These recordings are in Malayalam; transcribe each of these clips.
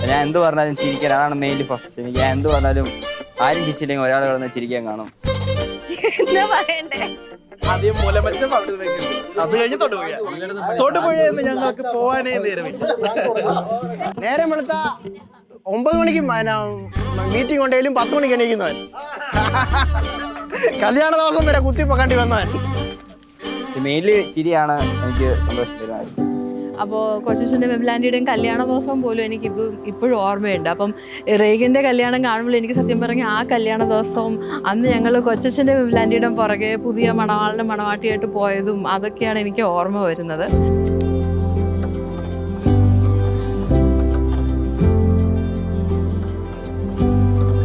ഞാൻ എന്ത് പറഞ്ഞാലും ചിരിക്കാൻ, അതാണ് മെയിൻലി ഫസ്റ്റ്. എനിക്ക് ഞാൻ എന്ത് പറഞ്ഞാലും ആരും ചിരിച്ചില്ലെങ്കിൽ ഒരാൾ കിടന്ന് ചിരിക്കാൻ കാണും. ആദ്യം മൂലമറ്റം അവിടെ വെക്കുന്നത്, അത് കഴിഞ്ഞ് തൊടുപുഴയെന്ന് ഞങ്ങൾക്ക് പോവാനേ നേരമില്ല. നേരം വെളുത്ത 9 മണിക്ക് മീറ്റിംഗ് ഉണ്ടെങ്കിലും 10 മണിക്ക് എണീക്കുന്നവൻ, കല്യാണ ദിവസം വരെ കുത്തിപ്പൊക്കാണ്ടി വന്നവൻ. മെയിൻലി ചിരിയാണ് എനിക്ക് സന്തോഷം തരുന്നത്. അപ്പോൾ കൊച്ചച്ഛൻ്റെ മെംലാൻഡിയുടെയും കല്യാണ ദിവസം പോലും എനിക്കിപ്പോൾ ഇപ്പോഴും ഓർമ്മയുണ്ട്. അപ്പം റേഗൻ്റെ കല്യാണം കാണുമ്പോൾ എനിക്ക് സത്യം പറഞ്ഞാൽ ആ കല്യാണ ദിവസവും അന്ന് ഞങ്ങൾ കൊച്ചച്ഛൻ്റെ മെംലാൻഡിയുടെ പുറകെ പുതിയ മണവാളിൻ്റെ മണവാട്ടിയായിട്ട് പോയതും അതൊക്കെയാണ് എനിക്ക് ഓർമ്മ വരുന്നത്.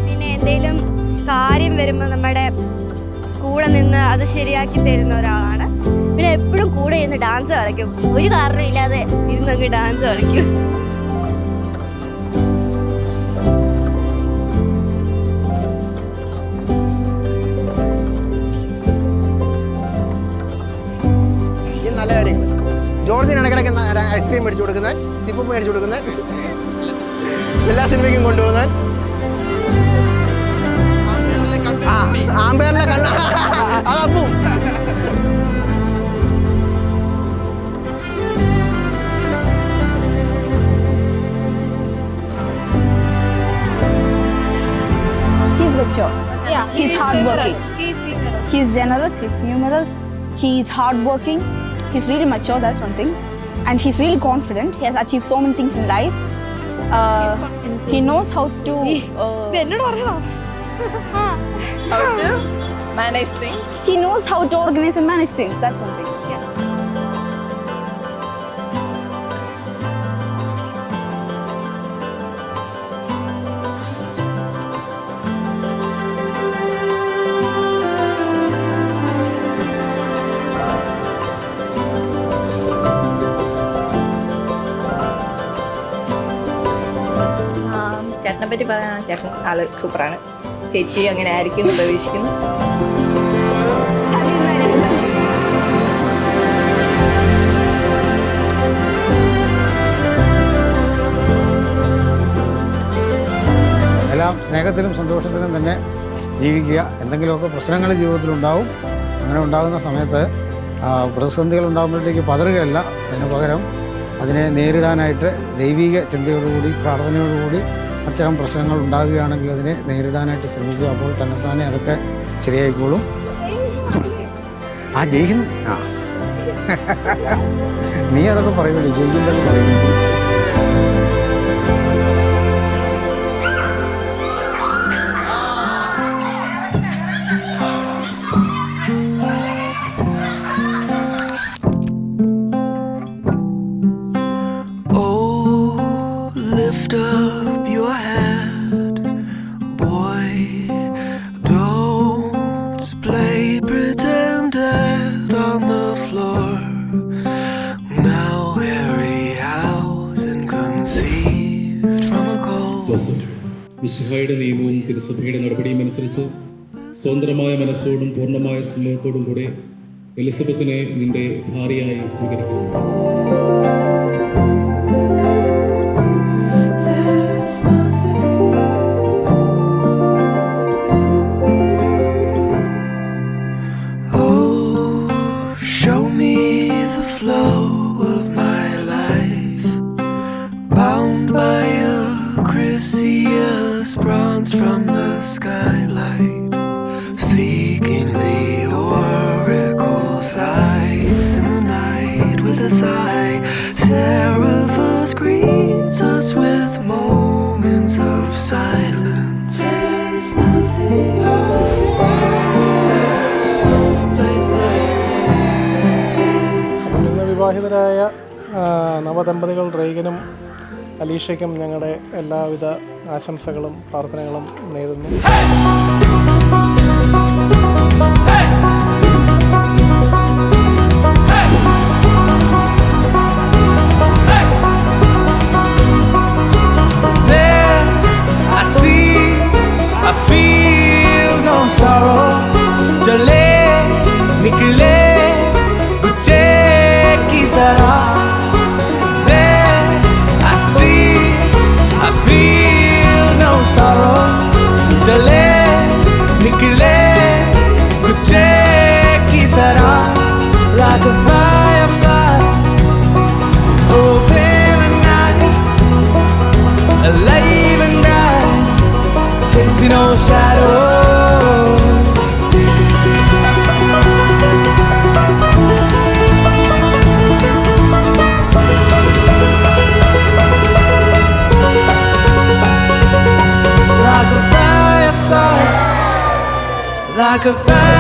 പിന്നെ എന്തെങ്കിലും കാര്യം വരുമ്പോൾ നമ്മുടെ കൂടെ നിന്ന് അത് ശരിയാക്കി തരുന്ന ഒരാളാണ്. പിന്നെ എപ്പോഴും കൂടെ ഇരുന്ന് ഡാൻസ് കളിക്കും, ഒരു കാരണം ഇല്ലാതെ ഇരുന്നങ്ങ് ഡാൻസ് കളിക്കും. നല്ല കാര്യങ്ങൾ. ജോർജിന് ഇടയ്ക്കിടയ്ക്ക് ഐസ്ക്രീം മേടിച്ചു കൊടുക്കുന്നത്, ചിപ്പ് മേടിച്ചു കൊടുക്കുന്നത്, എല്ലാ സിനിമയ്ക്കും കൊണ്ടുപോകുന്നത്, ആമ്പേറിലെ കണ്ണ അതപ്പൂ. He's mature. Yeah, he's hardworking. He's generous. He's humorous. He's hardworking. He's really mature. That's one thing, and he's really confident. He has achieved so many things in life. He knows how to. How to manage things. He knows how to organize and manage things. That's one thing. Yeah. ചേട്ടനെ പറ്റി പറയാൻ, ചേട്ടൻ ആള് സൂപ്പറാണ്. ചേച്ചി അങ്ങനെ ആയിരിക്കും പ്രതീക്ഷിക്കുന്നു. എല്ലാം സ്നേഹത്തിലും സന്തോഷത്തിലും തന്നെ ജീവിക്കുക. എന്തെങ്കിലുമൊക്കെ പ്രശ്നങ്ങൾ ജീവിതത്തിലുണ്ടാവും. അങ്ങനെ ഉണ്ടാകുന്ന സമയത്ത് പ്രതിസന്ധികൾ ഉണ്ടാകുമ്പോഴത്തേക്ക് പതറുകയല്ല, അതിന് പകരം അതിനെ നേരിടാനായിട്ട് ദൈവിക ചിന്തയോടുകൂടി പ്രാർത്ഥനയോടുകൂടി അത്തരം പ്രശ്നങ്ങൾ ഉണ്ടാകുകയാണെങ്കിൽ അതിനെ നേരിടാനായിട്ട് ശ്രമിക്കുക. അപ്പോൾ തന്നെത്താനെ അതൊക്കെ ശരിയായിക്കോളും. ജയിക്കുന്നു. നീ അതൊക്കെ പറയുന്നില്ല, ജയിക്കില്ലെന്ന് പറയുന്നു. മിശിഹായുടെ നിയമവും തിരുസഭയുടെ നടപടിയും അനുസരിച്ച് സ്വതന്ത്രമായ മനസ്സോടും പൂർണ്ണമായ സ്നേഹത്തോടും കൂടെ എലിസബത്തിനെ നിന്റെ ഭാര്യയായി സ്വീകരിക്കുന്നു. From the skylight, seeking the oracle's eyes in the night with a sigh. Seraphos greets us with moments of silence. There's nothing there's no place like this. വിവാഹിതരായ നവദമ്പതികൾ റേഗനും അലീഷയ്ക്കും ഞങ്ങളുടെ എല്ലാവിധ ആശംസകളും പ്രാർത്ഥനകളും നേരുന്നു. There निकले गुच्छे की तरह I feel no sorrow. चले निकले गुच्छे की तरह like a firefly open at night, alive and bright, chasing all shadows. Like a firefly, like a firefly.